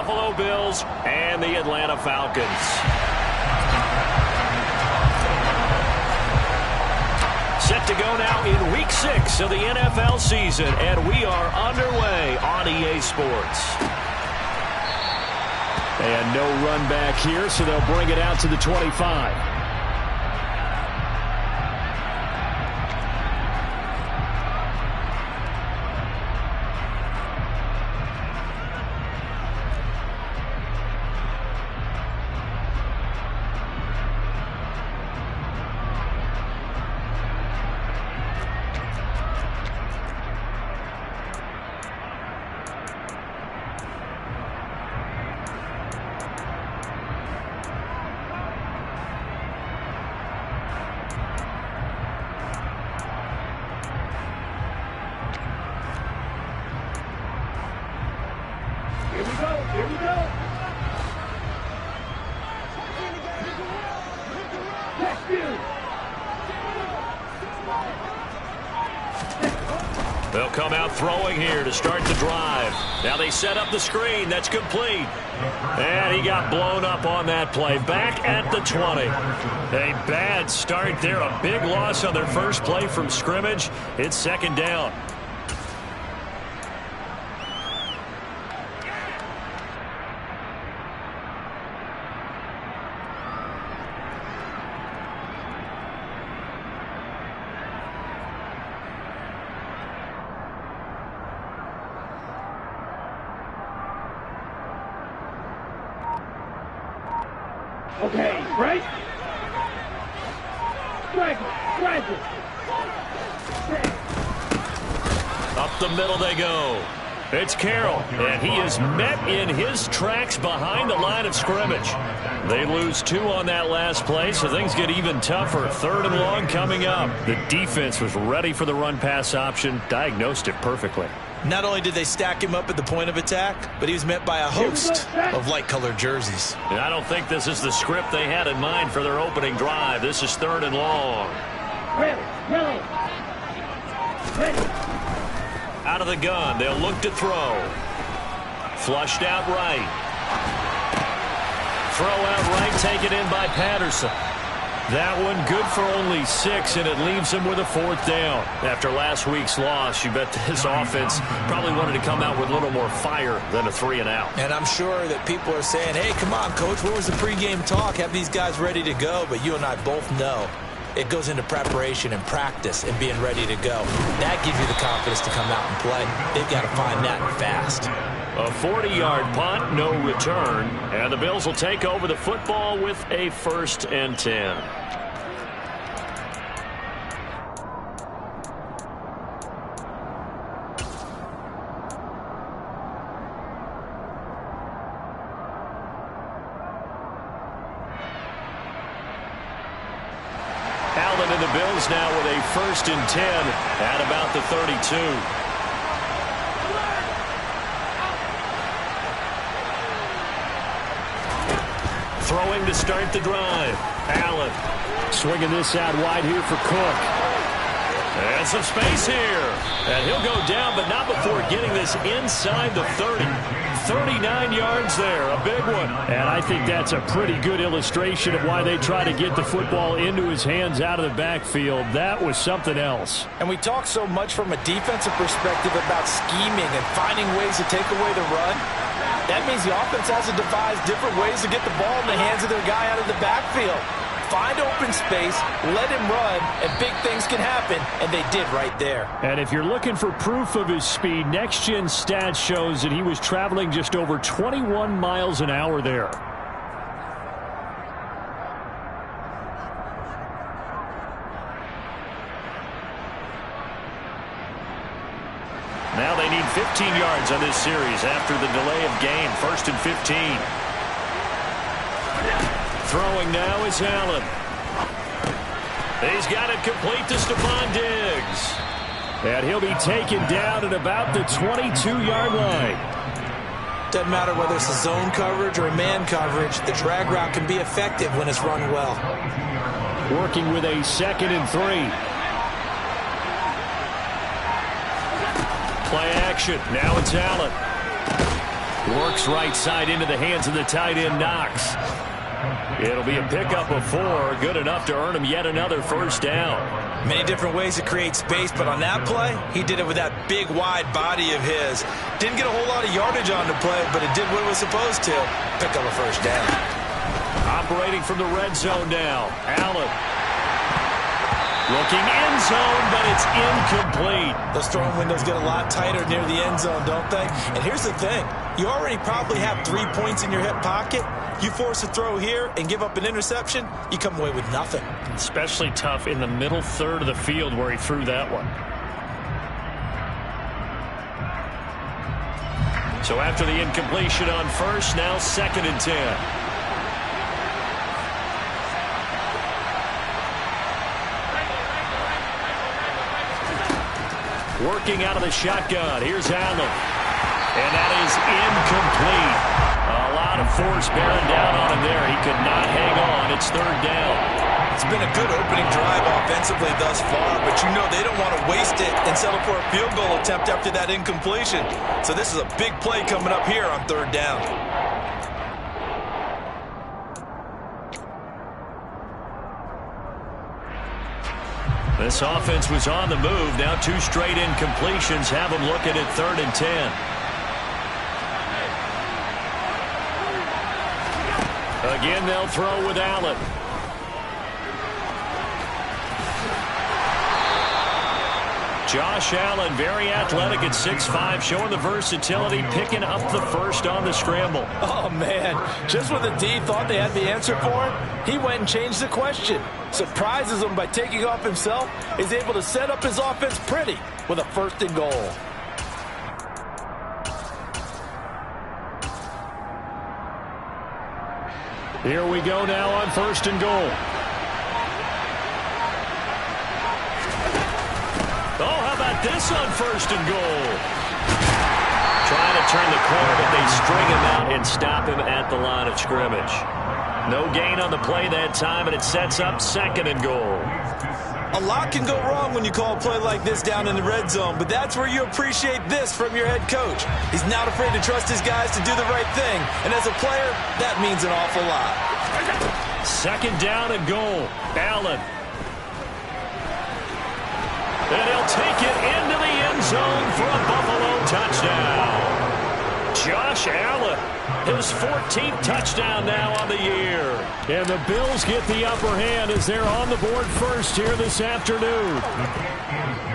Buffalo Bills and the Atlanta Falcons. Set to go now in Week 6 of the NFL season, and we are underway on EA Sports. And no run back here, so they'll bring it out to the 25. Here we go. They'll come out throwing here to start the drive. Now they set up the screen. That's complete. And he got blown up on that play. Back at the 20. A bad start there. A big loss on their first play from scrimmage. It's second down. Okay, right? Strike it. Up the middle they go. It's Carroll, and he is met in his tracks behind the line of scrimmage. They lose 2 on that last play, so things get even tougher. 3rd and long coming up. The defense was ready for the run-pass option, diagnosed it perfectly. Not only did they stack him up at the point of attack, but he was met by a host of light-colored jerseys. And I don't think this is the script they had in mind for their opening drive. This is 3rd and long. Out of the gun, they'll look to throw. Flushed out right. Throw out right, taken in by Patterson. That one good for only 6, and it leaves him with a 4th down. After last week's loss, you bet this offense probably wanted to come out with a little more fire than a 3 and out. And I'm sure that people are saying, hey, come on, Coach, what was the pregame talk? Have these guys ready to go? But you and I both know it goes into preparation and practice and being ready to go. That gives you the confidence to come out and play. They've got to find that fast. A 40-yard punt, no return, and the Bills will take over the football with a 1st and 10. Allen and the Bills now with a 1st and 10 at about the 32. Throwing to start the drive. Allen swinging this out wide here for Cook. And some space here. And he'll go down, but not before getting this inside the 30. 39 yards there, a big one. And I think that's a pretty good illustration of why they try to get the football into his hands out of the backfield. That was something else. And we talk so much from a defensive perspective about scheming and finding ways to take away the run. That means the offense has to devise different ways to get the ball in the hands of their guy out of the backfield. Find open space, let him run, and big things can happen, and they did right there. And if you're looking for proof of his speed, Next Gen Stats shows that he was traveling just over 21 miles an hour there. Now they need 15 yards on this series after the delay of game. 1st and 15. Throwing now is Allen. He's got it complete to Stephon Diggs. And he'll be taken down at about the 22-yard line. Doesn't matter whether it's a zone coverage or a man coverage. The drag route can be effective when it's run well. Working with a 2nd and 3. Play action. Now it's Allen. Works right side into the hands of the tight end, Knox. It'll be a pickup of 4, good enough to earn him yet another first down. Many different ways to create space, but on that play, he did it with that big, wide body of his. Didn't get a whole lot of yardage on the play, but it did what it was supposed to. Pick up a first down. Operating from the red zone now. Allen. Looking end zone, but it's incomplete. Those throwing windows get a lot tighter near the end zone, don't they? And here's the thing. You already probably have 3 points in your hip pocket. You force a throw here and give up an interception, you come away with nothing. Especially tough in the middle third of the field where he threw that one. So after the incompletion on first, now 2nd and 10. Working out of the shotgun. Here's Allen. And that is incomplete. A lot of force bearing down on him there. He could not hang on. It's 3rd down. It's been a good opening drive offensively thus far, but you know they don't want to waste it and settle for a field goal attempt after that incompletion. So this is a big play coming up here on 3rd down. This offense was on the move. Now 2 straight incompletions have them looking at 3rd and 10. Again, they'll throw with Allen. Josh Allen, very athletic at 6'5", showing the versatility, picking up the first on the scramble. Oh, man. Just when the D thought they had the answer for it, he went and changed the question. Surprises them by taking off himself. Is able to set up his offense pretty with a 1st and goal. Here we go now on 1st and goal. Oh, how about this on 1st and goal? Trying to turn the corner, but they string him out and stop him at the line of scrimmage. No gain on the play that time, and it sets up 2nd and goal. A lot can go wrong when you call a play like this down in the red zone, but that's where you appreciate this from your head coach. He's not afraid to trust his guys to do the right thing, and as a player, that means an awful lot. 2nd down and goal. Allen. And he'll take it into the end zone for a Buffalo touchdown. Josh Allen, his 14th touchdown now on the year. And the Bills get the upper hand as they're on the board first here this afternoon.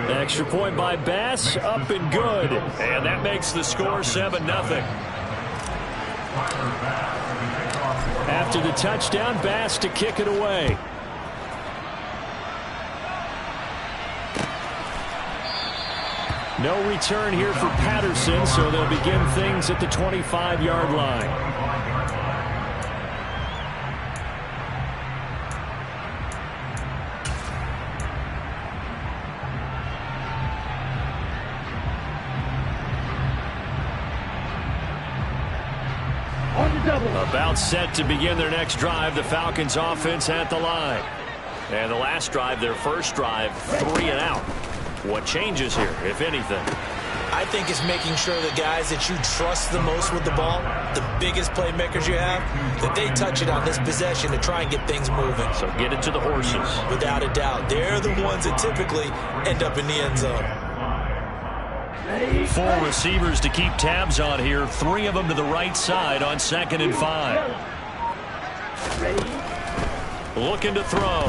Extra point by Bass, up and good. And that makes the score 7-0. After the touchdown, Bass to kick it away. No return here for Patterson, so they'll begin things at the 25-yard line. About set to begin their next drive, the Falcons offense at the line. And the last drive, their first drive, 3 and out. What changes here, if anything? I think it's making sure the guys that you trust the most with the ball, the biggest playmakers you have, that they touch it on this possession to try and get things moving. So get it to the horses. Without a doubt. They're the ones that typically end up in the end zone. 4 receivers to keep tabs on here. 3 of them to the right side on 2nd and 5. Looking to throw.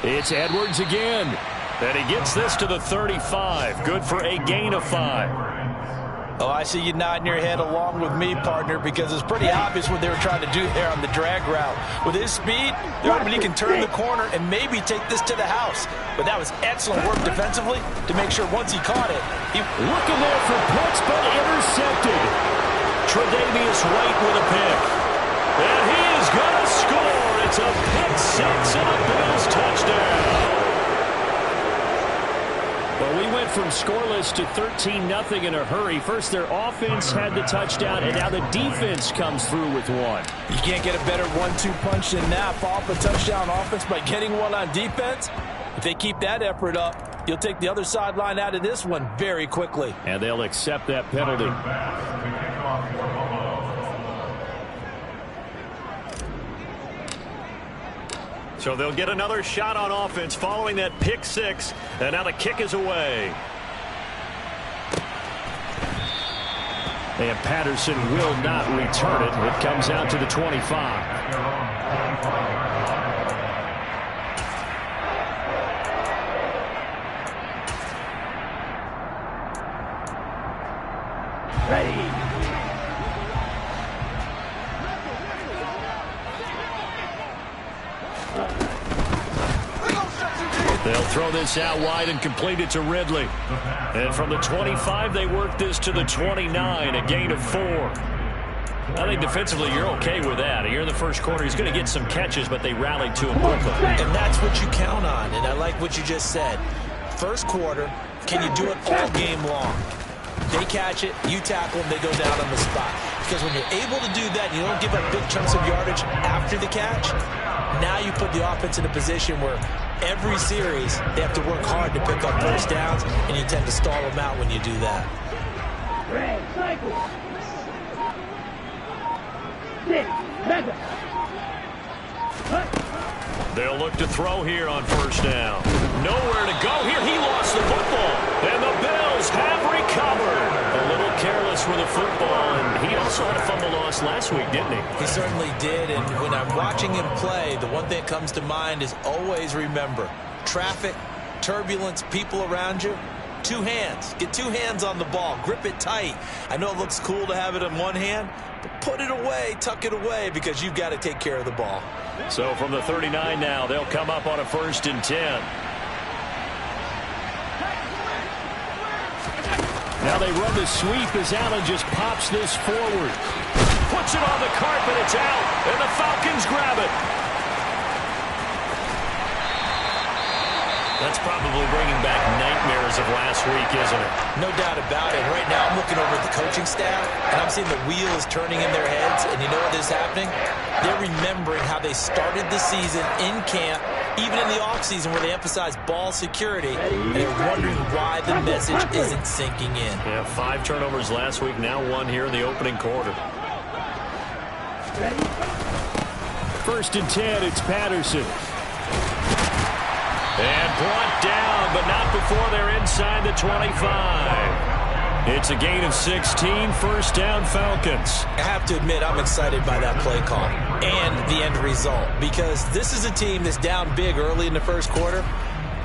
It's Edwards again. And he gets this to the 35. Good for a gain of 5. Oh, I see you nodding your head along with me, partner, because it's pretty obvious what they were trying to do there on the drag route. With his speed, he can turn the corner and maybe take this to the house. But that was excellent work defensively to make sure once he caught it, he... Looking there for Pitts, but intercepted. Tre'Davious White with a pick. And he is going to score. It's a pick 6 and a Bills touchdown. Well, we went from scoreless to 13-0 in a hurry. First, their offense had the touchdown, and now the defense comes through with one. You can't get a better 1-2 punch than that. Fall off a touchdown offense by getting one on defense. If they keep that effort up, you'll take the other sideline out of this one very quickly. And they'll accept that penalty. So they'll get another shot on offense following that pick six. And now the kick is away. And Patterson will not return it. It comes out to the 25. Ready. They'll throw this out wide and complete it to Ridley. And from the 25, they work this to the 29, a gain of 4. I think defensively you're okay with that. Here in the first quarter, he's going to get some catches, but they rallied to him quickly. And that's what you count on, and I like what you just said. First quarter, can you do it all game long? They catch it, you tackle them, they go down on the spot. Because when you're able to do that, you don't give up big chunks of yardage after the catch, now you put the offense in a position where every series they have to work hard to pick up first downs, and you tend to stall them out when you do that. Red cycle. Six. Mega. They'll look to throw here on first down. Nowhere to go here. He lost the football. And the Bills have recovered. A little careless with the football. And he also had a fumble loss last week, didn't he? He certainly did. And when I'm watching him play, the one thing that comes to mind is always remember, traffic, turbulence, people around you, 2 hands. Get 2 hands on the ball. Grip it tight. I know it looks cool to have it in one hand, but put it away, tuck it away, because you've got to take care of the ball. So from the 39 now, they'll come up on a 1st and 10. Now they run the sweep as Allen just pops this forward. Puts it on the carpet, it's out, and the Falcons grab it. That's probably bringing back nightmares of last week, isn't it? No doubt about it. Right now I'm looking over at the coaching staff, and I'm seeing the wheels turning in their heads, and you know what is happening? They're remembering how they started the season in camp, even in the offseason where they emphasized ball security, and they're wondering why the message isn't sinking in. Yeah, 5 turnovers last week, now 1 here in the opening quarter. 1st and 10, it's Patterson. And brought down, but not before they're inside the 25. It's a gain of 16, 1st down Falcons. I have to admit, I'm excited by that play call and the end result, because this is a team that's down big early in the first quarter,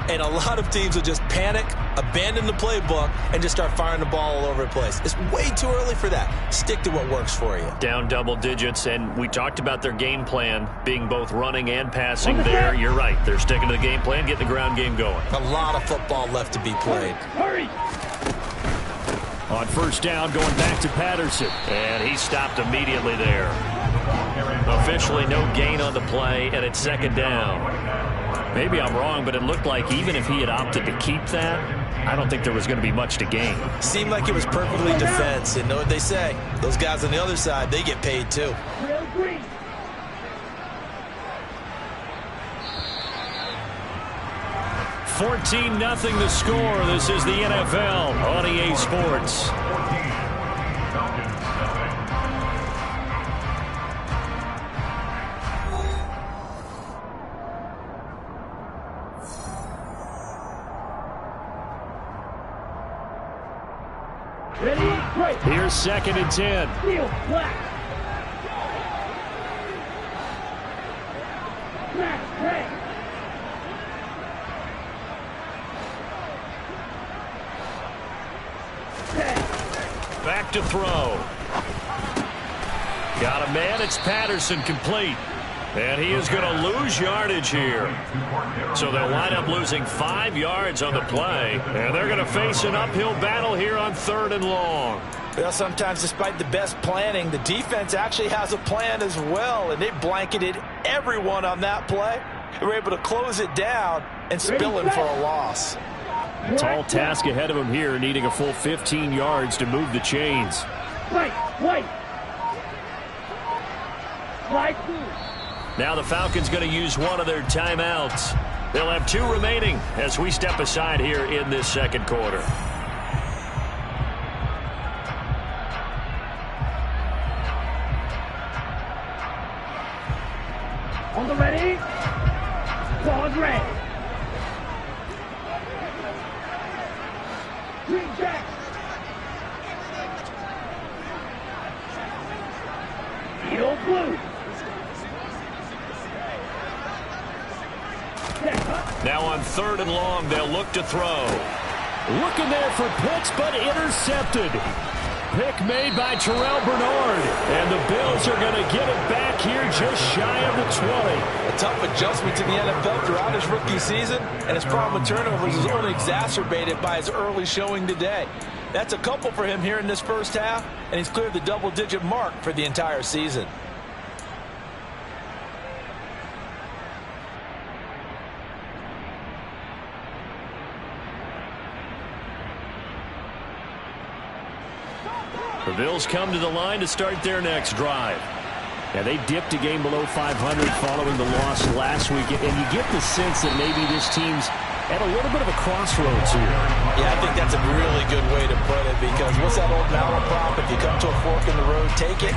and a lot of teams will just panic, abandon the playbook, and just start firing the ball all over the place. It's way too early for that. Stick to what works for you. Down double digits, and we talked about their game plan being both running and passing there. You're right. They're sticking to the game plan, getting the ground game going. A lot of football left to be played. Hurry. On 1st down, going back to Patterson. And he stopped immediately there. Officially no gain on the play, and it's 2nd down. Maybe I'm wrong, but it looked like even if he had opted to keep that, I don't think there was going to be much to gain. Seemed like it was perfectly defense, and know what they say. Those guys on the other side, they get paid too. Real green. $14-0 the score. This is the NFL on EA Sports. Ready, break. Here's 2nd and 10. Steel flat. Smash, red. Back to throw. Got a man. It's Patterson, complete. And he is going to lose yardage here. So they'll wind up losing 5 yards on the play. And they're going to face an uphill battle here on 3rd and long. Well, sometimes despite the best planning, the defense actually has a plan as well. And they blanketed everyone on that play. They were able to close it down and spill him for a loss. A tall task ahead of him here, needing a full 15 yards to move the chains. White. Slide through. Now the Falcons going to use one of their timeouts. They'll have 2 remaining as we step aside here in this 2nd quarter. On the ready. Ball's red. Green check. Field blue. Now on 3rd and long, they'll look to throw. Looking there for Pitts, but intercepted. Pick made by Terrell Bernard. And the Bills are going to get it back here just shy of the 20. A tough adjustment to the NFL throughout his rookie season, and his problem with turnovers is only exacerbated by his early showing today. That's a couple for him here in this first half, and he's cleared the double-digit mark for the entire season. The Bills come to the line to start their next drive. Yeah, they dipped a game below 500 following the loss last week, and you get the sense that maybe this team's at a little bit of a crossroads here. Yeah, I think that's a really good way to put it, because what's that old malaprop? If you come to a fork in the road, take it.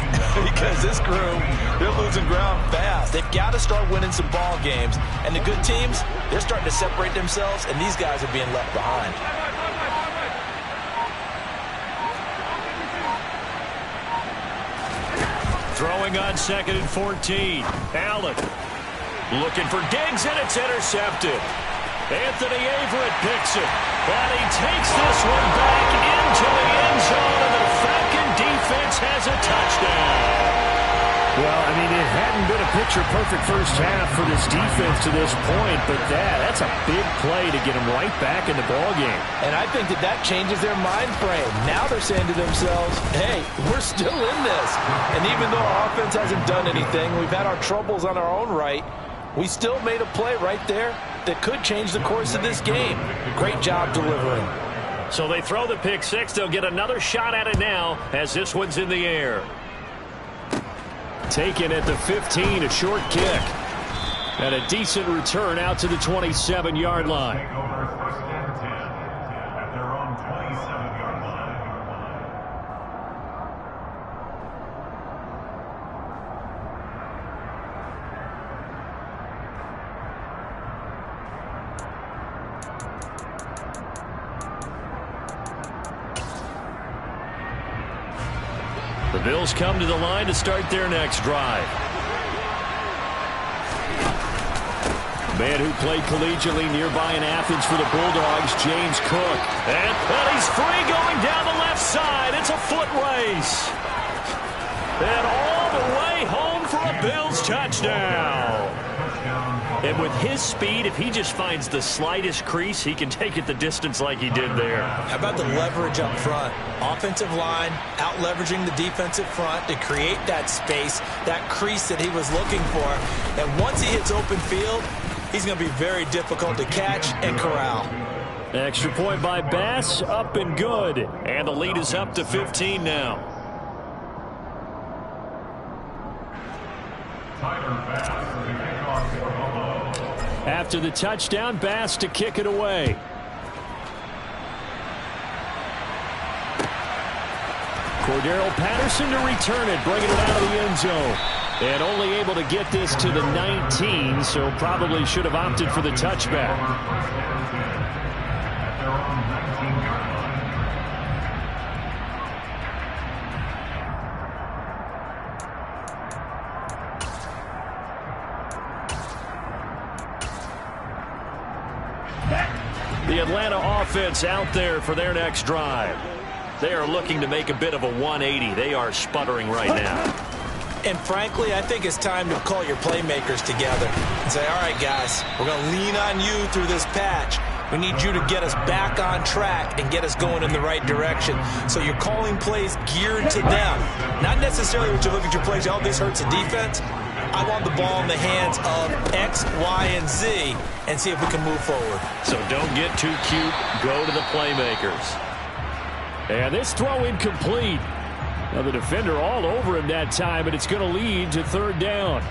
Because this crew, they're losing ground fast. They've got to start winning some ball games. And the good teams, they're starting to separate themselves, and these guys are being left behind. Throwing on 2nd and 14. Allen looking for Diggs, and it's intercepted. Anthony Averett picks it, and he takes this one back into the end zone, and the Falcon defense has a touchdown. Well, I mean, it hadn't been a picture-perfect first half for this defense to this point, but that's a big play to get them right back in the ballgame. And I think that changes their mind frame. Now they're saying to themselves, hey, we're still in this. And even though our offense hasn't done anything, we've had our troubles on our own right, we still made a play right there that could change the course of this game. Great job delivering. So they throw the pick six. They'll get another shot at it now as this one's in the air. Taken at the 15, a short kick. And a decent return out to the 27-yard line. The Bills come to the line to start their next drive. Man who played collegiately nearby in Athens for the Bulldogs, James Cook. And he's free going down the left side. It's a foot race. And all the way home for a Bills touchdown. And with his speed, if he just finds the slightest crease, he can take it the distance like he did there. How about the leverage up front? Offensive line out-leveraging the defensive front to create that space, that crease that he was looking for. And once he hits open field, he's going to be very difficult to catch and corral. Extra point by Bass, up and good. And the lead is up to 15 now. After the touchdown, Bass to kick it away. Cordero Patterson to return it, bringing it out of the end zone. And only able to get this to the 19, so probably should have opted for the touchback. The Atlanta offense out there for their next drive. They are looking to make a bit of a 180. They are sputtering right now. And frankly, I think it's time to call your playmakers together and say, all right, guys, we're going to lean on you through this patch. We need you to get us back on track and get us going in the right direction. So you're calling plays geared to them. Not necessarily what you look at your plays, oh, this hurts the defense. I want the ball in the hands of X, Y, and Z and see if we can move forward. So don't get too cute. Go to the playmakers. And this throw incomplete. Now the defender all over him that time, but it's going to lead to third down.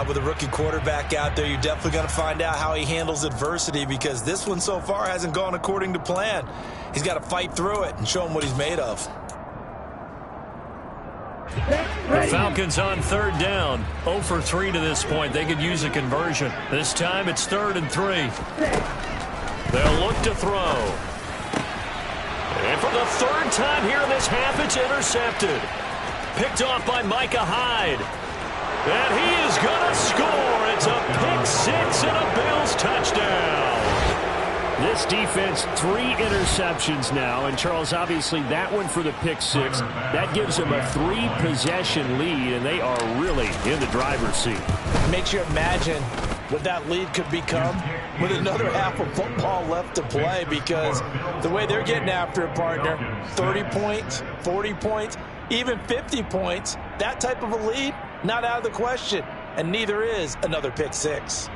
With a rookie quarterback out there, you're definitely going to find out how he handles adversity, because this one so far hasn't gone according to plan. He's got to fight through it and show him what he's made of. The Falcons on third down. 0 for 3 to this point. They could use a conversion. This time it's 3rd and 3. They'll look to throw. And for the 3rd time here in this half, it's intercepted. Picked off by Micah Hyde. And he is going to score. It's a pick 6 and a Bills touchdown. This defense, 3 interceptions now. And, Charles, obviously that one for the pick 6. That gives them a 3-possession lead, and they are really in the driver's seat. It makes you imagine what that lead could become with another half of football left to play, because the way they're getting after it, partner, 30 points, 40 points, even 50 points, that type of a lead, not out of the question. And neither is another pick 6.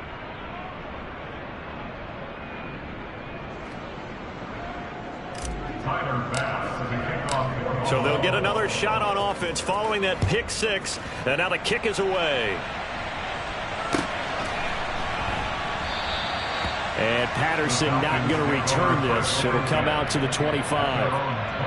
So they'll get another shot on offense following that pick 6. And now the kick is away. And Patterson not going to return this. It'll come out to the 25.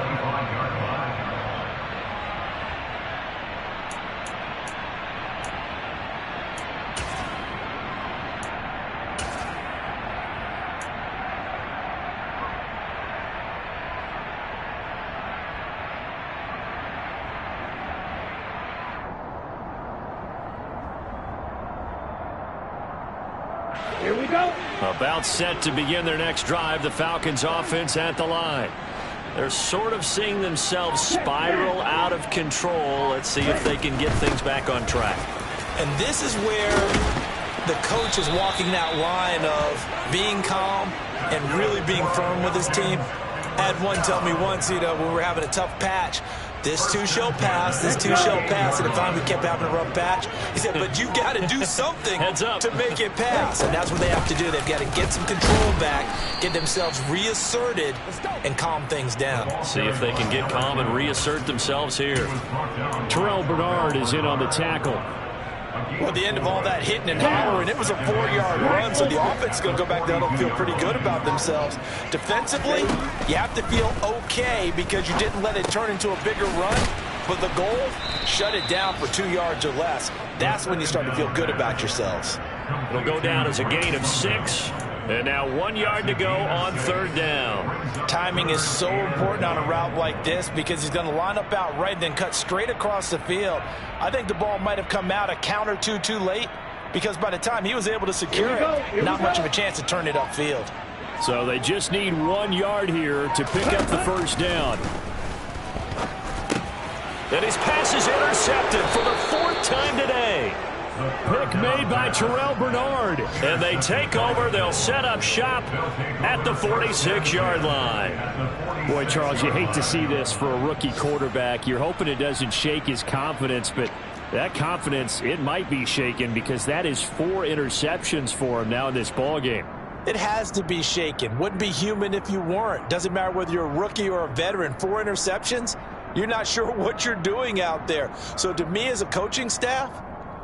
Here we go. About set to begin their next drive. The Falcons offense at the line. They're sort of seeing themselves spiral out of control. Let's see if they can get things back on track. And this is where the coach is walking that line of being calm and really being firm with his team. I had one tell me once, when we were having a tough patch, this too shall pass, this too shall pass. And finally we kept having a rough patch. He said, but you got to do something to make it pass. And that's what they have to do. They've got to get some control back, get themselves reasserted, and calm things down. See if they can get calm and reassert themselves here. Terrell Bernard is in on the tackle. Well, at the end of all that hitting and hollering, it was a 4-yard run, so the offense is going to go back down and feel pretty good about themselves. Defensively, you have to feel okay because you didn't let it turn into a bigger run, but the goal, shut it down for 2 yards or less. That's when you start to feel good about yourselves. It'll go down as a gain of 6. And now 1 yard to go on third down. Timing is so important on a route like this because he's going to line up out right and then cut straight across the field. I think the ball might have come out a count or two too late because by the time he was able to secure it, not much of a chance to turn it upfield. So they just need 1 yard here to pick up the first down. And his pass is intercepted for the 4th time today. Pick made by Terrell Bernard. And they take over. They'll set up shop at the 46-yard line. Boy, Charles, you hate to see this for a rookie quarterback. You're hoping it doesn't shake his confidence, but that confidence, it might be shaken because that is 4 interceptions for him now in this ballgame. It has to be shaken. Wouldn't be human if you weren't. Doesn't matter whether you're a rookie or a veteran. 4 interceptions, you're not sure what you're doing out there. So to me as a coaching staff,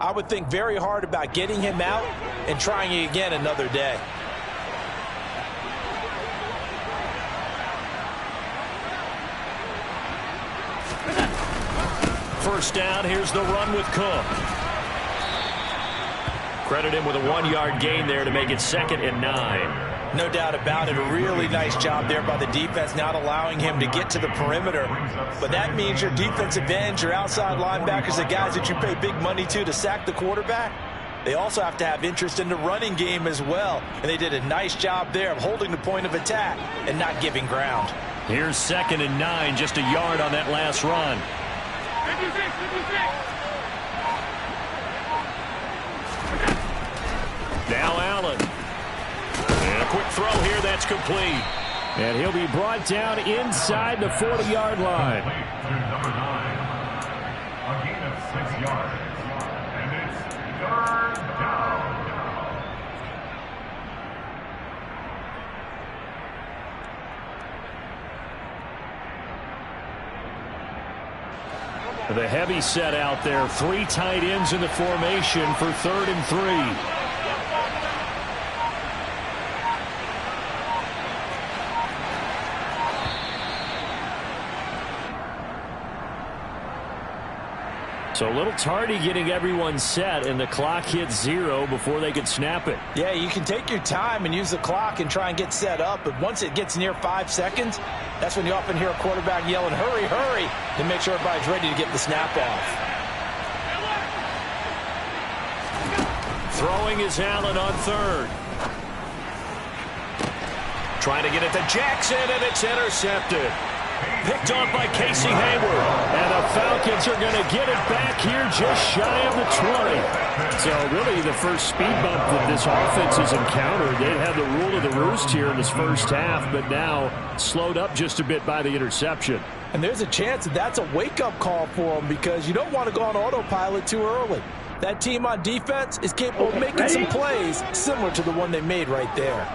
I would think very hard about getting him out and trying it again another day. First down, here's the run with Cook. Credit him with a 1 yard gain there to make it 2nd and 9. No doubt about it. A really nice job there by the defense, not allowing him to get to the perimeter. But that means your defensive ends, your outside linebackers, the guys that you pay big money to sack the quarterback, they also have to have interest in the running game as well. And they did a nice job there of holding the point of attack and not giving ground. Here's 2nd and 9, just a yard on that last run. 56. Now Allen. And a quick throw here, that's complete. And he'll be brought down inside the 40-yard line. Number 9, a gain of 6 yards. And it's 3rd down. The heavy set out there. 3 tight ends in the formation for 3rd and 3. So a little tardy getting everyone set, and the clock hits 0 before they could snap it. Yeah, you can take your time and use the clock and try and get set up, but once it gets near 5 seconds, that's when you often hear a quarterback yelling, hurry, hurry, to make sure everybody's ready to get the snap off. Throwing is Allen on third. Trying to get it to Jackson, and it's intercepted. Picked off by Casey Hayward. And the Falcons are going to get it back here just shy of the 20. So really the first speed bump that this offense has encountered. They'd had the rule of the roost here in this first half, but now slowed up just a bit by the interception. And there's a chance that that's a wake-up call for them, because you don't want to go on autopilot too early. That team on defense is capable of making some plays similar to the one they made right there.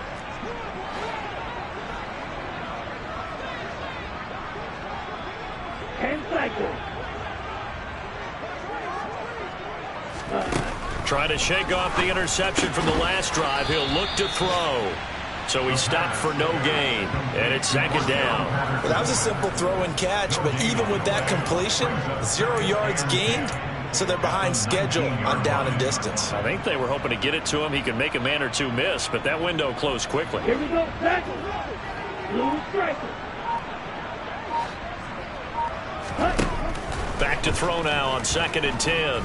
Trying to shake off the interception from the last drive. He'll look to throw. So he stopped for no gain. And it's second down. Well, that was a simple throw and catch, but even with that completion, 0 yards gained, so they're behind schedule on down and distance. I think they were hoping to get it to him. He could make a man or two miss, but that window closed quickly. Here we go, tackle. Blue striker. Back to throw now on 2nd and 10.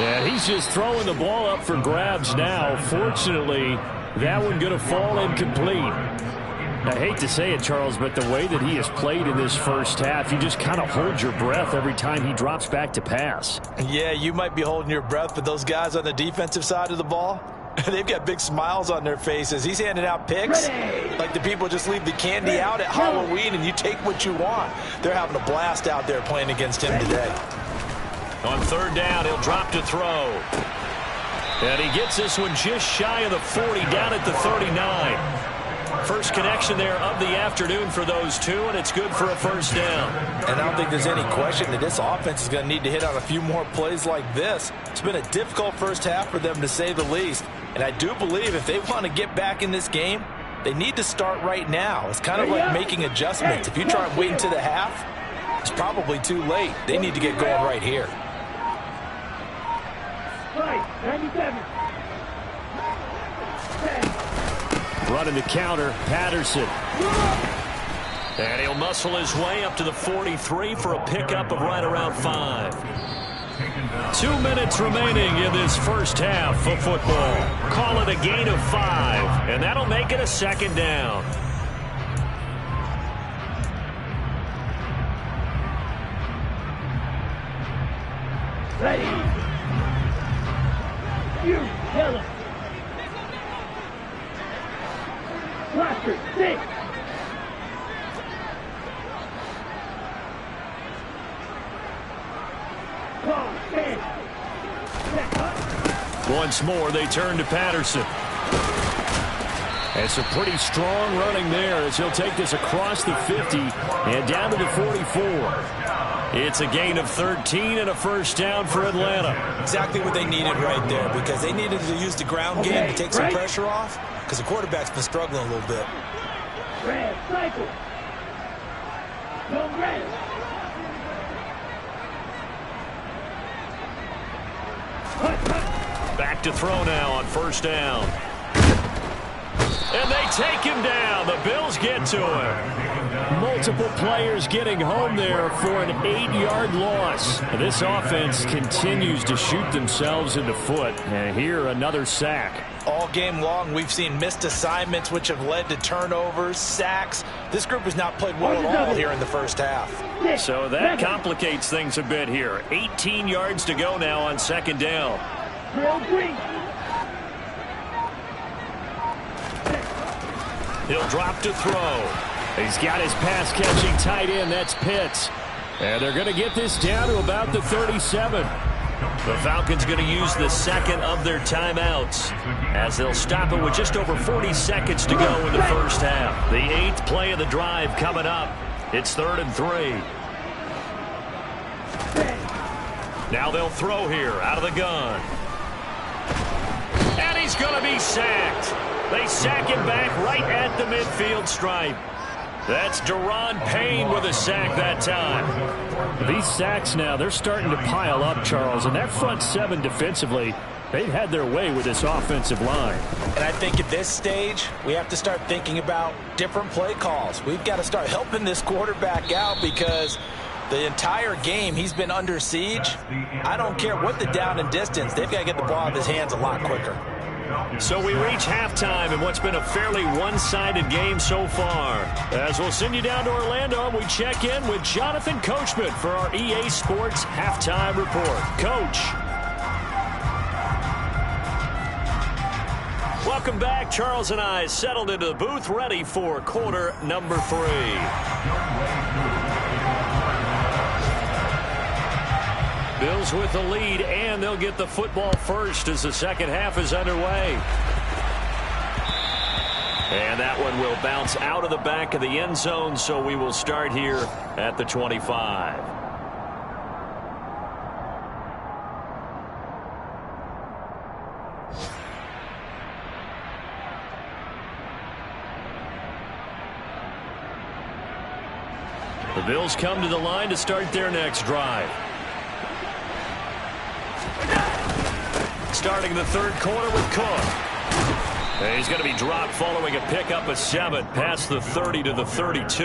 And he's just throwing the ball up for grabs now. Fortunately, that one going to fall incomplete. I hate to say it, Charles, but the way that he has played in this first half, you just kind of hold your breath every time he drops back to pass. Yeah, you might be holding your breath, but those guys on the defensive side of the ball, they've got big smiles on their faces. He's handing out picks like the people just leave the candy out at Halloween and you take what you want. They're having a blast out there playing against him today. On 3rd down, he'll drop to throw. And he gets this one just shy of the 40, down at the 39. First connection there of the afternoon for those two, and it's good for a first down. And I don't think there's any question that this offense is going to need to hit on a few more plays like this. It's been a difficult first half for them, to say the least. And I do believe if they want to get back in this game, they need to start right now. It's kind of like making adjustments. If you try and wait until the half, it's probably too late. They need to get going right here. 97. Running the counter, Patterson. And he'll muscle his way up to the 43 for a pickup of right around 5. 2 minutes remaining in this first half of football. Call it a gain of 5, and that'll make it a second down. Ready. You kill him. Cluster 6. Call 10. Once more, they turn to Patterson. And some pretty strong running there as he'll take this across the 50 and down to the 44. It's a gain of 13 and a first down for Atlanta. Exactly what they needed right there, because they needed to use the ground game to take some pressure off, because the quarterback's been struggling a little bit. Red cycle. Go red. Back to throw now on first down. And they take him down. The Bills get to him. Multiple players getting home there for an 8-yard loss. This offense continues to shoot themselves in the foot. And here, another sack. All game long, we've seen missed assignments, which have led to turnovers, sacks. This group has not played well at all here in the first half. So that complicates things a bit here. 18 yards to go now on second down. He'll drop to throw. He's got his pass-catching tight end. That's Pitts. And they're going to get this down to about the 37. The Falcons going to use the second of their timeouts as they'll stop it with just over 40 seconds to go in the first half. The 8th play of the drive coming up. It's 3rd and 3. Now they'll throw here out of the gun. And he's going to be sacked. They sack him back right at the midfield stripe. That's Deron Payne with a sack that time. These sacks now, they're starting to pile up, Charles. And that front seven defensively, they've had their way with this offensive line. And I think at this stage, we have to start thinking about different play calls. We've got to start helping this quarterback out because the entire game he's been under siege. I don't care what the down and distance. They've got to get the ball out of his hands a lot quicker. So we reach halftime in what's been a fairly one-sided game so far. As we'll send you down to Orlando, we check in with Jonathan Coachman for our EA Sports Halftime Report. Coach. Welcome back. Charles and I settled into the booth ready for quarter number 3. Bills with the lead, and they'll get the football first as the second half is underway. And that one will bounce out of the back of the end zone, so we will start here at the 25. The Bills come to the line to start their next drive. Starting the third quarter with Cook. And he's going to be dropped following a pickup of 7 past the 30 to the 32.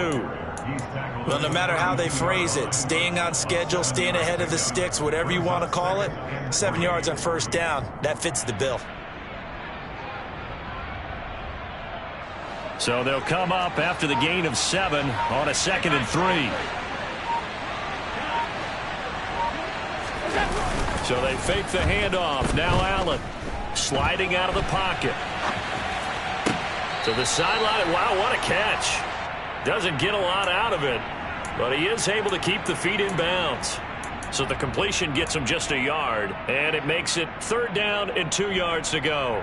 Well, no matter how they phrase it, staying on schedule, staying ahead of the sticks, whatever you want to call it, 7 yards on first down, that fits the bill. So they'll come up after the gain of 7 on a 2nd and 3. So they fake the handoff. Now Allen sliding out of the pocket. To the sideline. Wow, what a catch. Doesn't get a lot out of it, but he is able to keep the feet in bounds. So the completion gets him just a yard, and it makes it 3rd down and 2 yards to go.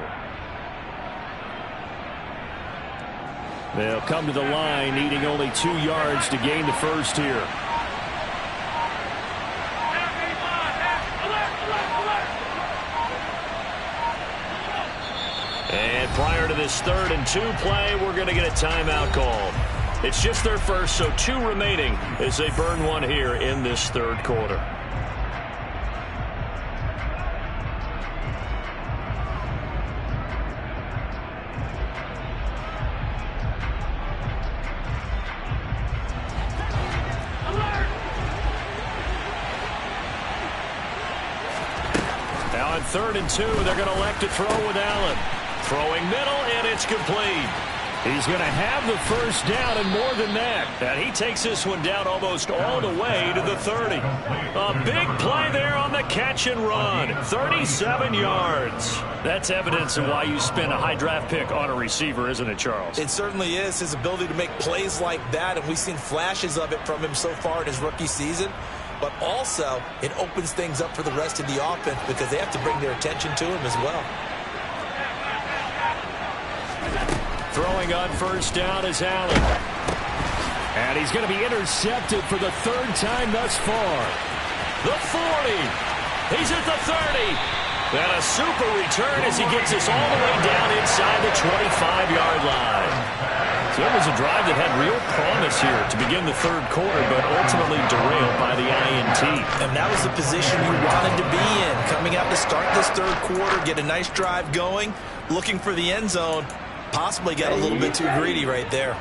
They'll come to the line needing only 2 yards to gain the first here. And prior to this 3rd and 2 play, we're going to get a timeout called. It's just their first, so 2 remaining as they burn one here in this 3rd quarter. Now on 3rd and 2, they're going to elect to throw with Allen. Throwing middle, and it's complete. He's going to have the first down and more than that. And he takes this one down almost all the way to the 30. A big play there on the catch and run. 37 yards. That's evidence of why you spend a high draft pick on a receiver, isn't it, Charles? It certainly is. His ability to make plays like that, and we've seen flashes of it from him so far in his rookie season. But also, it opens things up for the rest of the offense because they have to bring their attention to him as well. Throwing on first down is Allen. And he's going to be intercepted for the 3rd time thus far. The 40. He's at the 30. And a super return as he gets us all the way down inside the 25-yard line. So it was a drive that had real promise here to begin the 3rd quarter, but ultimately derailed by the INT. And that was the position you wanted to be in. Coming out to start this 3rd quarter, get a nice drive going, looking for the end zone. Possibly got a little bit too greedy right there.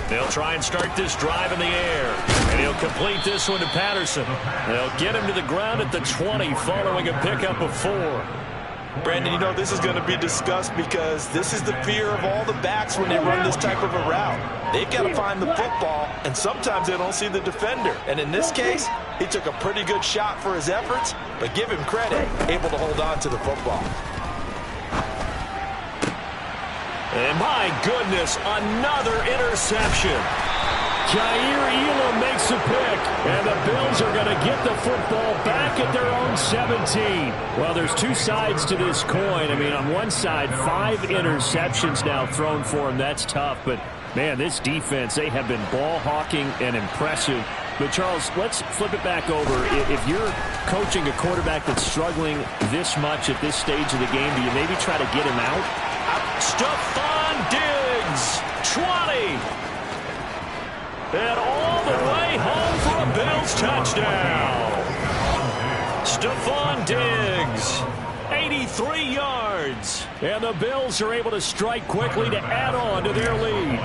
They'll try and start this drive in the air. And he'll complete this one to Patterson. They'll get him to the ground at the 20 following a pickup of 4. Brandon, you know, this is going to be discussed because this is the fear of all the backs when they run this type of a route. They've got to find the football, and sometimes they don't see the defender. And in this case, he took a pretty good shot for his efforts, but give him credit, able to hold on to the football. And my goodness, another interception. Jair Elam makes a pick, and the Bills are going to get the football back at their own 17. Well, there's 2 sides to this coin. I mean, on one side, 5 interceptions now thrown for him. That's tough, but man, this defense, they have been ball hawking and impressive But, Charles, let's flip it back over. If you're coaching a quarterback that's struggling this much at this stage of the game, do you maybe try to get him out? Stephon Diggs, 20. And all the way home for a Bills touchdown. Stephon Diggs, 83 yards. And the Bills are able to strike quickly to add on to their lead.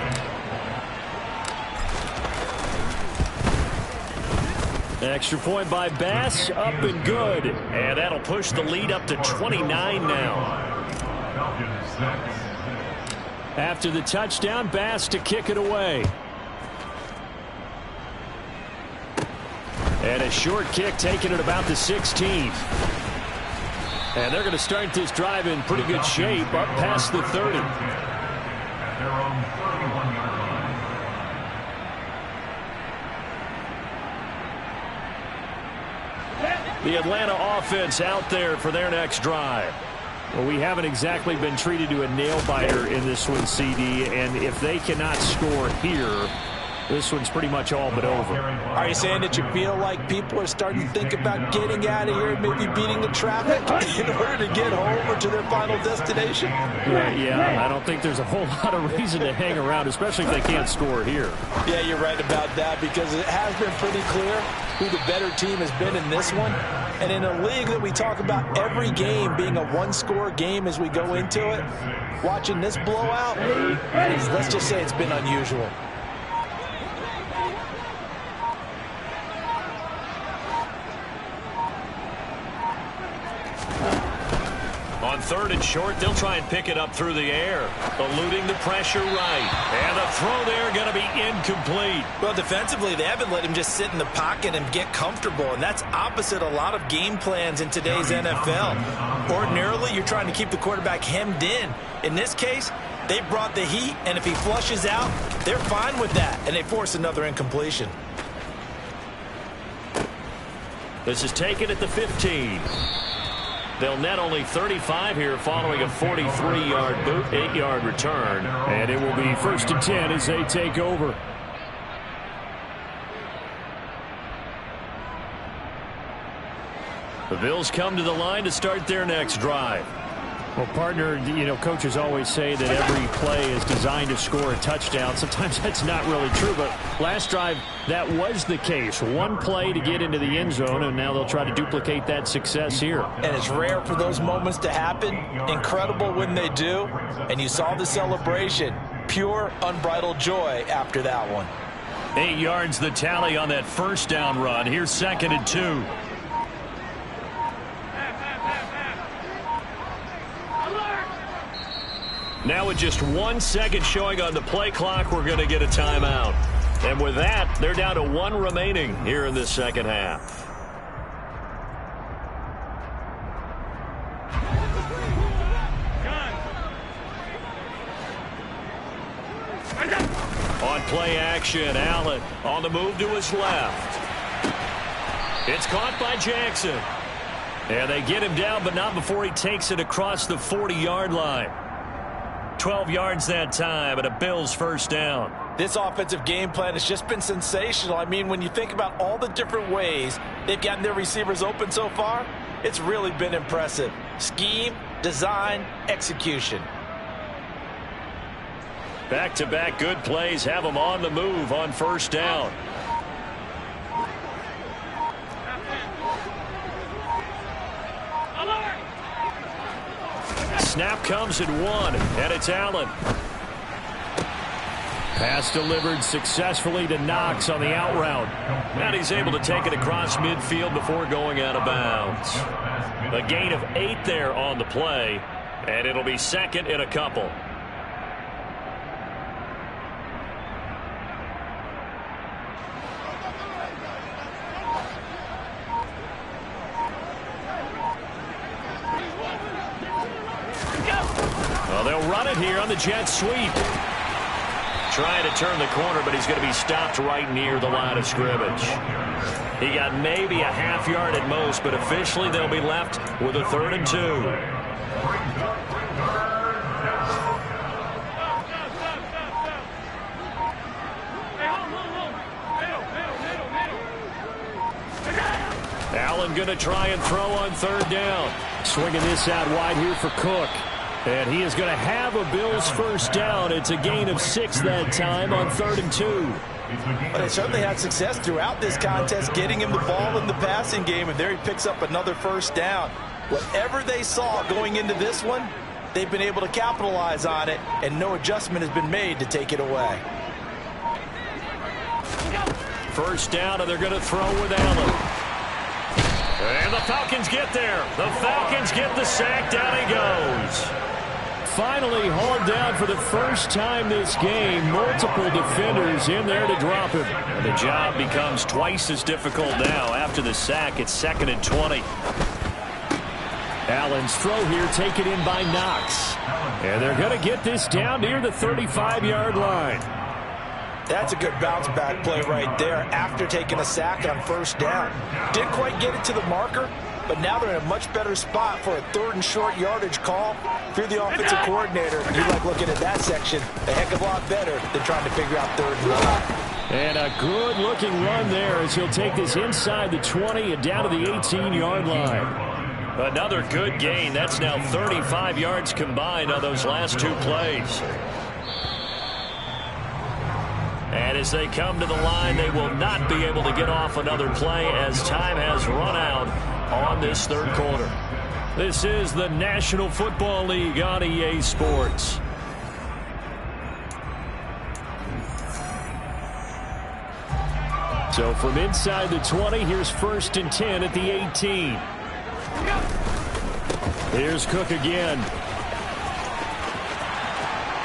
Extra point by Bass, up and good. And that'll push the lead up to 29 now. After the touchdown, Bass to kick it away. And a short kick taken at about the 16th. And they're going to start this drive in pretty good shape up past the 30. At their own 31-yard line. The Atlanta offense out there for their next drive. Well, we haven't exactly been treated to a nail-biter in this one, CD, and if they cannot score here, this one's pretty much all but over. Are you saying that you feel like people are starting to think about getting out of here and maybe beating the traffic in order to get home or to their final destination? Yeah, I don't think there's a whole lot of reason to hang around, especially if they can't score here. Yeah, you're right about that, because it has been pretty clear who the better team has been in this one. And in a league that we talk about every game being a one-score game as we go into it, watching this blowout, let's just say it's been unusual. On 3rd and short, they'll try and pick it up through the air. Eluding the pressure right. And the throw there going to be incomplete. Well, defensively, they haven't let him just sit in the pocket and get comfortable, and that's opposite a lot of game plans in today's NFL. Ordinarily, you're trying to keep the quarterback hemmed in. In this case, they brought the heat, and if he flushes out, they're fine with that, and they force another incompletion. This is taken at the 15. They'll net only 35 here following a 43-yard boot, 8-yard return. And it will be 1st and 10 as they take over. The Bills come to the line to start their next drive. Well, partner, coaches always say that every play is designed to score a touchdown. Sometimes that's not really true, but last drive, that was the case. One play to get into the end zone, and now they'll try to duplicate that success here. And it's rare for those moments to happen. Incredible when they do. And you saw the celebration. Pure, unbridled joy after that one. 8 yards the tally on that first down run. Here's 2nd and 2. Now with just 1 second showing on the play clock, we're going to get a timeout. And with that, they're down to 1 remaining here in this second half. On play action, Allen on the move to his left. It's caught by Jackson. And they get him down, but not before he takes it across the 40-yard line. 12 yards that time, and a Bills first down. This offensive game plan has just been sensational. I mean, when you think about all the different ways they've gotten their receivers open so far, it's really been impressive. Scheme, design, execution. Back-to-back good plays have them on the move on first down. Snap comes at 1, and it's Allen. Pass delivered successfully to Knox on the out route. And he's able to take it across midfield before going out of bounds. A gain of 8 there on the play, and it'll be 2nd and a couple. Well, they'll run it here on the jet sweep. Trying to turn the corner, but he's going to be stopped right near the line of scrimmage. He got maybe a half yard at most, but officially they'll be left with a 3rd and 2. Allen going to try and throw on third down. Swinging this out wide here for Cook. And he is going to have a Bills first down. It's a gain of 6 that time on 3rd and 2. But they certainly had success throughout this contest, getting him the ball in the passing game, and there he picks up another first down. Whatever they saw going into this one, they've been able to capitalize on it, and no adjustment has been made to take it away. First down, and they're going to throw with Allen. And the Falcons get there. The Falcons get the sack. Down he goes. Finally hauled down for the first time this game. Multiple defenders in there to drop him. And the job becomes twice as difficult now. After the sack, it's 2nd and 20. Allen's throw here taken in by Knox. And they're going to get this down near the 35-yard line. That's a good bounce-back play right there after taking a sack on first down. Didn't quite get it to the marker, but now they're in a much better spot for a 3rd and short yardage call. If you're the offensive coordinator, you like looking at that section a heck of a lot better than trying to figure out 3rd and long. And a good-looking run there as he'll take this inside the 20 and down to the 18-yard line. Another good gain. That's now 35 yards combined on those last 2 plays. And as they come to the line, they will not be able to get off another play as time has run out on this 3rd quarter. This is the National Football League on EA Sports. So from inside the 20, here's 1st and 10 at the 18. Here's Cook again.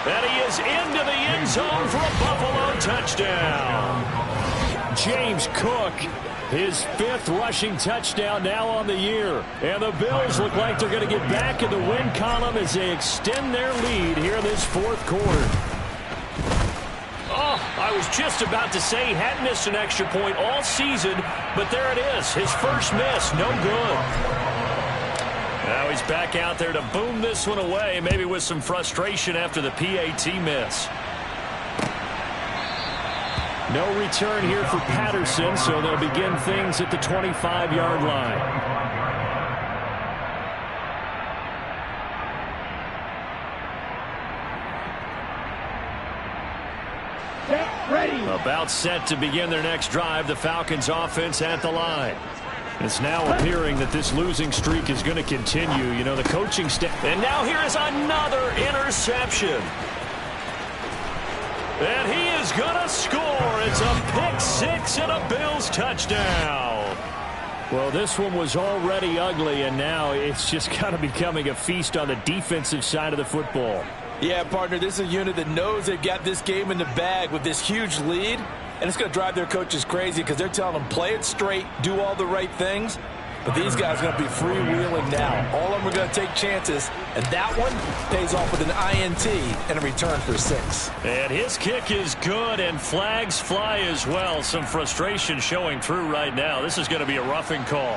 And he is into the end zone for a Buffalo touchdown. James Cook, his 5th rushing touchdown now on the year. And the Bills look like they're going to get back in the win column as they extend their lead here in this 4th quarter. Oh, I was just about to say he hadn't missed an extra point all season, but there it is. His first miss, no good. Now he's back out there to boom this one away, maybe with some frustration after the PAT miss. No return here for Patterson, so they'll begin things at the 25-yard line. Set, ready. About set to begin their next drive, the Falcons offense at the line. It's now appearing that this losing streak is going to continue. You know, the coaching staff. And now here is another interception. And he is going to score. It's a pick-6 and a Bills touchdown. Well, this one was already ugly, and now it's just kind of becoming a feast on the defensive side of the football. Yeah, partner, this is a unit that knows they've got this game in the bag with this huge lead. And it's going to drive their coaches crazy because they're telling them play it straight, do all the right things. But these guys are going to be freewheeling now. All of them are going to take chances. And that one pays off with an INT and a return for 6. And his kick is good, and flags fly as well. Some frustration showing through right now. This is going to be a roughing call.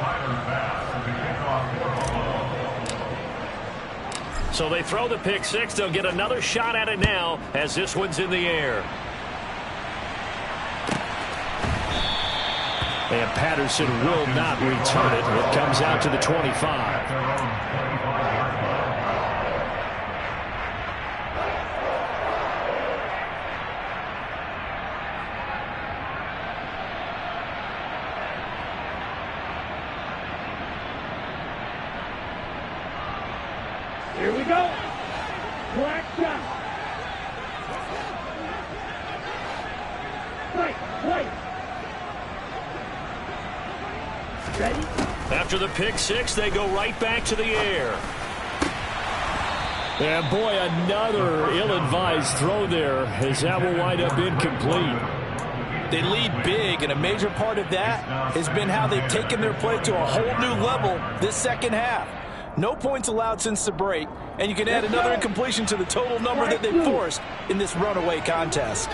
So they throw the pick-6. They'll get another shot at it now as this one's in the air. And Patterson will not return it. It comes out to the 25. Here we go. Black shot. Right, right. Ready? After the pick-6, they go right back to the air. And boy, another ill-advised throw there as that will wind up incomplete. They lead big, and a major part of that has been how they've taken their play to a whole new level this second half. No points allowed since the break, and you can add another incompletion to the total number that they've forced in this runaway contest.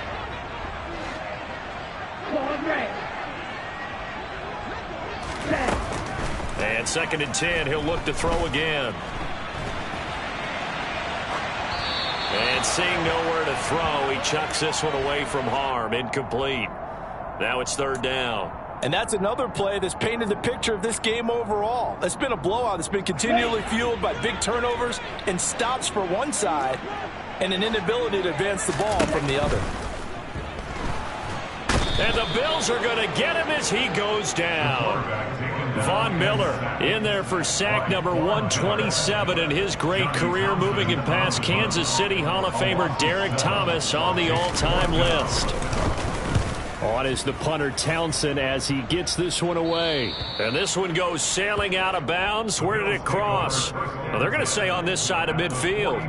And 2nd and 10, he'll look to throw again. And seeing nowhere to throw, he chucks this one away from harm. Incomplete. Now it's 3rd down. And that's another play that's painted the picture of this game overall. It's been a blowout. It's been continually fueled by big turnovers and stops for one side and an inability to advance the ball from the other. And the Bills are going to get him as he goes down. Von Miller in there for sack number 127 in his great career, moving him past Kansas City Hall of Famer Derek Thomas on the all-time list. On is the punter Townsend as he gets this one away. And this one goes sailing out of bounds. Where did it cross? Well, they're going to say on this side of midfield.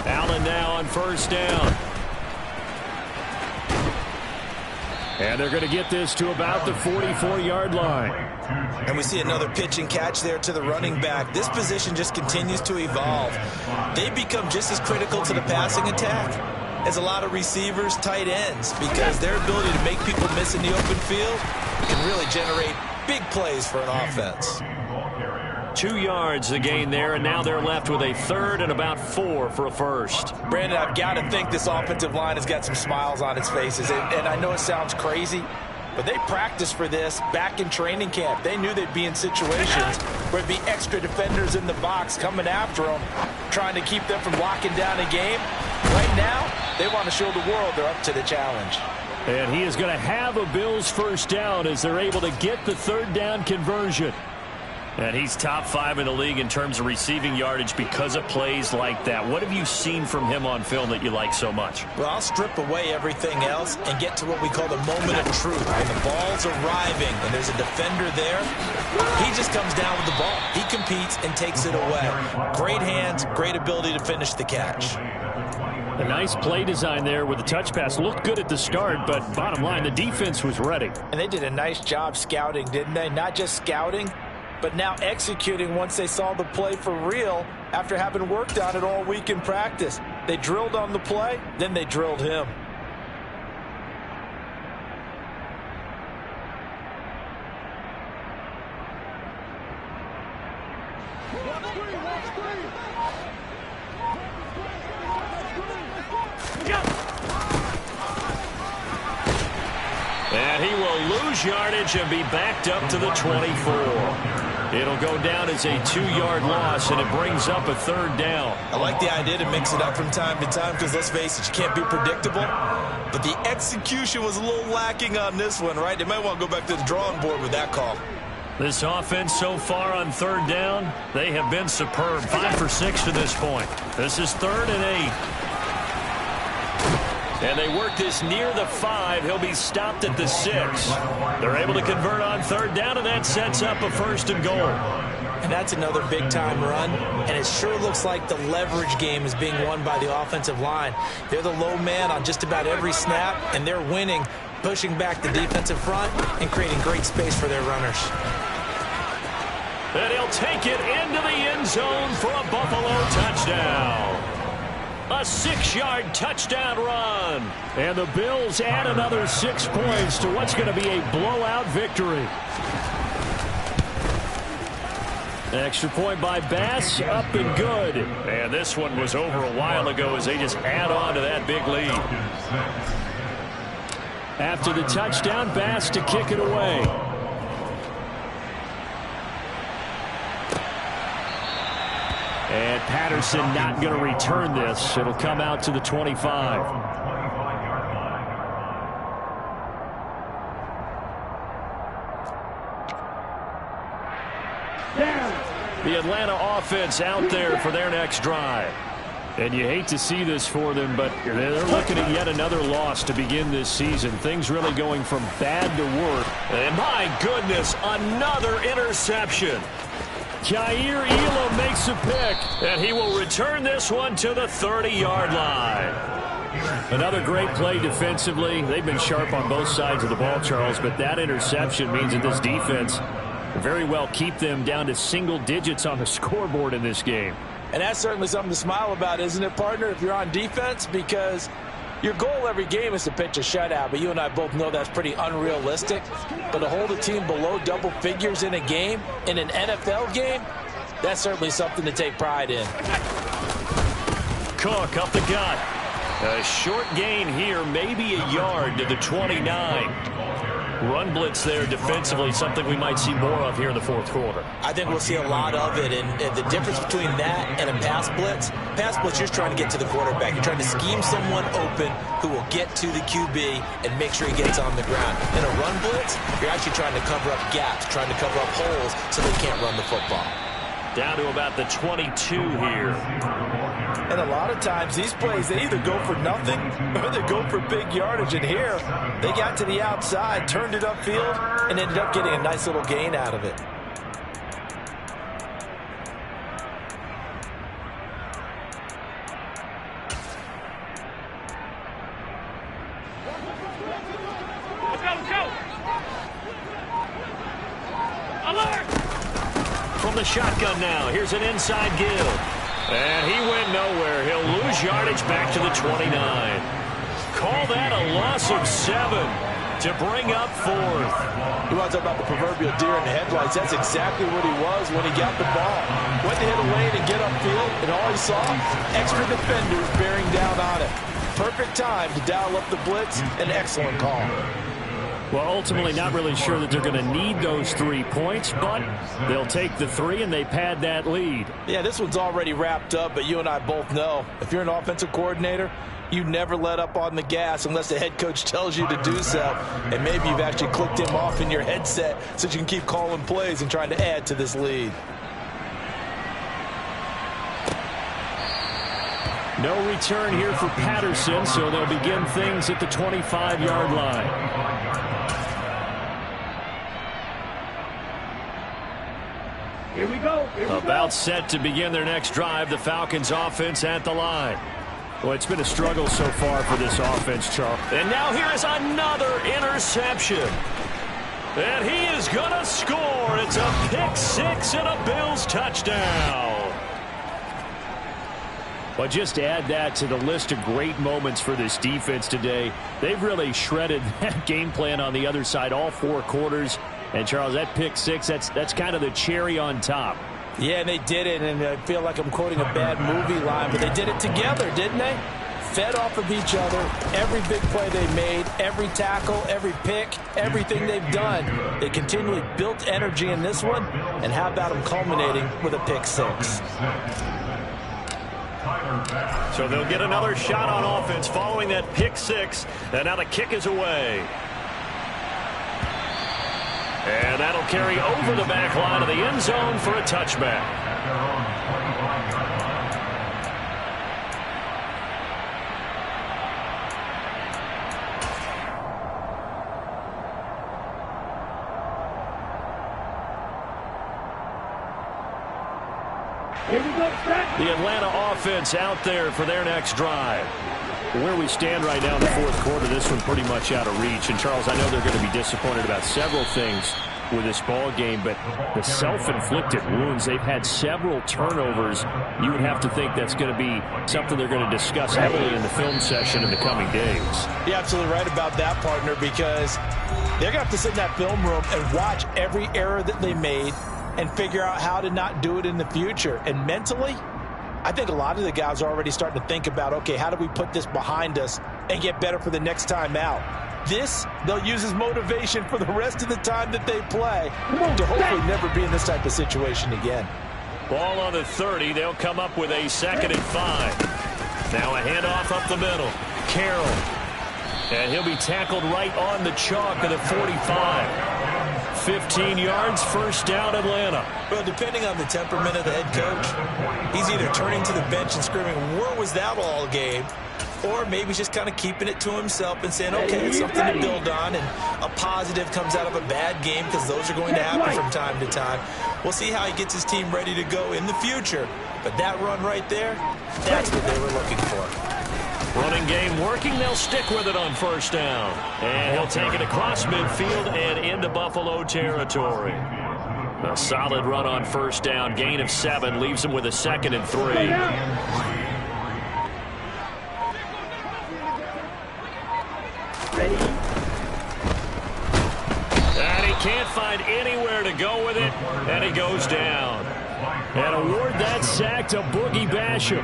Allen now on first down. And they're going to get this to about the 44-yard line. And we see another pitch and catch there to the running back. This position just continues to evolve. They become just as critical to the passing attack as a lot of receivers, tight ends, because their ability to make people miss in the open field can really generate big plays for an offense. 2 yards the gain there, and now they're left with a third and about 4 for a first. Brandon, I've got to think this offensive line has got some smiles on its faces. And I know it sounds crazy, but they practiced for this back in training camp. They knew they'd be in situations where there'd be extra defenders in the box coming after them, trying to keep them from locking down a game. Right now, they want to show the world they're up to the challenge. And he is going to have a Bills first down as they're able to get the third down conversion. And he's top 5 in the league in terms of receiving yardage because of plays like that. What have you seen from him on film that you like so much? Well, I'll strip away everything else and get to what we call the moment of truth. When the ball's arriving and there's a defender there, he just comes down with the ball. He competes and takes it away. Great hands, great ability to finish the catch. A nice play design there with the touch pass. Looked good at the start, but bottom line, the defense was ready. And they did a nice job scouting, didn't they? Not just scouting, but now executing once they saw the play for real after having worked on it all week in practice. They drilled on the play, then they drilled him. And he will lose yardage and be backed up to the 24. It'll go down as a 2-yard loss, and it brings up a third down. I like the idea to mix it up from time to time because, let's face it, you can't be predictable. But the execution was a little lacking on this one, right? They might want to go back to the drawing board with that call. This offense so far on third down, they have been superb. 5 for 6 to this point. This is 3rd and 8. And they work this near the 5. He'll be stopped at the 6. They're able to convert on third down, and that sets up a 1st and goal. And that's another big-time run, and it sure looks like the leverage game is being won by the offensive line. They're the low man on just about every snap, and they're winning, pushing back the defensive front and creating great space for their runners. And he'll take it into the end zone for a Buffalo touchdown. A 6-yard touchdown run. And the Bills add another 6 points to what's going to be a blowout victory. Extra point by Bass, up and good. And this one was over a while ago as they just add on to that big lead. After the touchdown, Bass to kick it away. And Patterson not going to return this. It'll come out to the 25. The Atlanta offense out there for their next drive. And you hate to see this for them, but they're looking at yet another loss to begin this season. Things really going from bad to worse. And my goodness, another interception. Jair Elam makes a pick, and he will return this one to the 30-yard line. Another great play defensively. They've been sharp on both sides of the ball, Charles, but that interception means that this defense very well keep them down to single digits on the scoreboard in this game. And that's certainly something to smile about, isn't it, partner, if you're on defense? Because your goal every game is to pitch a shutout, but you and I both know that's pretty unrealistic. But to hold a team below double figures in a game, in an NFL game, that's certainly something to take pride in. Cook up the gut. A short gain here, maybe a yard to the 29. Run blitz there defensively, something we might see more of here in the fourth quarter. I think we'll see a lot of it, and the difference between that and a pass blitz, you're just trying to get to the quarterback. You're trying to scheme someone open who will get to the QB and make sure he gets on the ground. In a run blitz, you're actually trying to cover up gaps, trying to cover up holes so they can't run the football. Down to about the 22 here. And a lot of times these plays, they either go for nothing or they go for big yardage. And here, they got to the outside, turned it upfield, and ended up getting a nice little gain out of it. From the shotgun now, here's an inside give. And he went nowhere. He'll lose yardage back to the 29. Call that a loss of 7 to bring up fourth. You want to talk about the proverbial deer in the headlights? That's exactly what he was when he got the ball. Went to hit a lane and get upfield, and all he saw, extra defenders bearing down on it. Perfect time to dial up the blitz. An excellent call. Well, ultimately not really sure that they're going to need those 3 points, but they'll take the 3 and they pad that lead. Yeah, this one's already wrapped up, but you and I both know if you're an offensive coordinator, you never let up on the gas unless the head coach tells you to do so. And maybe you've actually clicked him off in your headset so you can keep calling plays and trying to add to this lead. No return here for Patterson, so they'll begin things at the 25-yard line. Here we go. About set to begin their next drive. The Falcons offense at the line. Well, it's been a struggle so far for this offense, Charles. And now here is another interception. And he is going to score. It's a pick six and a Bills touchdown. Well, just add that to the list of great moments for this defense today. They've really shredded that game plan on the other side all 4 quarters. And, Charles, that pick six, that's kind of the cherry on top. Yeah, and they did it, and I feel like I'm quoting a bad movie line, but they did it together, didn't they? Fed off of each other, every big play they made, every tackle, every pick, everything they've done. They continually built energy in this one, and how about them culminating with a pick six? So they'll get another shot on offense following that pick six, and now the kick is away. And that'll carry over the back line of the end zone for a touchback. Here we go, the Atlanta offense out there for their next drive. Where we stand right now in the fourth quarter, this one pretty much out of reach. And, Charles, I know they're going to be disappointed about several things with this ball game, but the self-inflicted wounds, they've had several turnovers. You would have to think that's going to be something they're going to discuss heavily in the film session in the coming days. You're absolutely right about that, partner, because they're going to have to sit in that film room and watch every error that they made and figure out how to not do it in the future. And mentally, I think a lot of the guys are already starting to think about, okay, how do we put this behind us and get better for the next time out? This, they'll use as motivation for the rest of the time that they play to hopefully never be in this type of situation again. Ball on the 30. They'll come up with a 2nd and 5. Now a handoff up the middle. Carroll. And he'll be tackled right on the chalk of the 45. 15 yards, first down, Atlanta. Well, depending on the temperament of the head coach, he's either turning to the bench and screaming, where was that all game? Or maybe he's just kind of keeping it to himself and saying, okay, it's something to build on, and a positive comes out of a bad game because those are going to happen from time to time. We'll see how he gets his team ready to go in the future. But that run right there, that's what they were looking for. Running game working. They'll stick with it on first down. And he'll take it across midfield and into Buffalo territory. A solid run on first down. Gain of 7 leaves him with a 2nd and 3. And he can't find anywhere to go with it, and he goes down. And award that sack to Boogie Basham.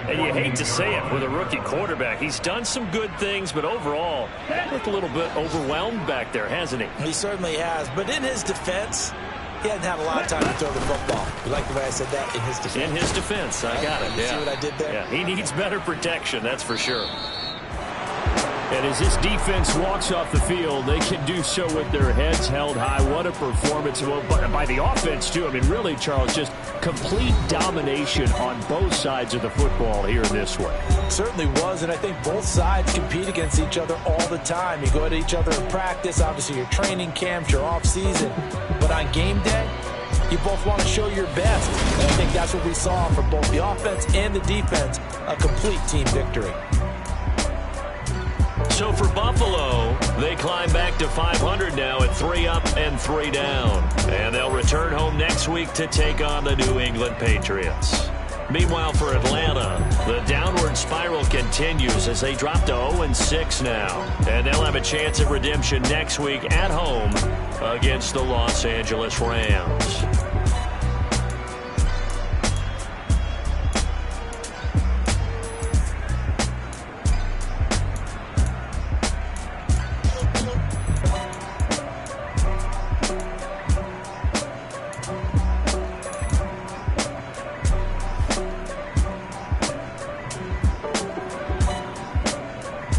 And you hate to say it with a rookie quarterback. He's done some good things, but overall, looked a little bit overwhelmed back there, hasn't he? He certainly has. But in his defense, he hadn't had a lot of time to throw the football. You like the way I said that? In his defense. In his defense. I got it. You see what I did there? Yeah, he needs better protection, that's for sure. And as this defense walks off the field, they can do so with their heads held high. What a performance by the offense, too. I mean, really, Charles, just complete domination on both sides of the football here in this one. Certainly was, and I think both sides compete against each other all the time. You go at each other in practice, obviously your training camps, your off-season. But on game day, you both want to show your best. And I think that's what we saw from both the offense and the defense, a complete team victory. So for Buffalo, they climb back to 500 now at 3 up and 3 down. And they'll return home next week to take on the New England Patriots. Meanwhile, for Atlanta, the downward spiral continues as they drop to 0-6 now. And they'll have a chance at redemption next week at home against the Los Angeles Rams.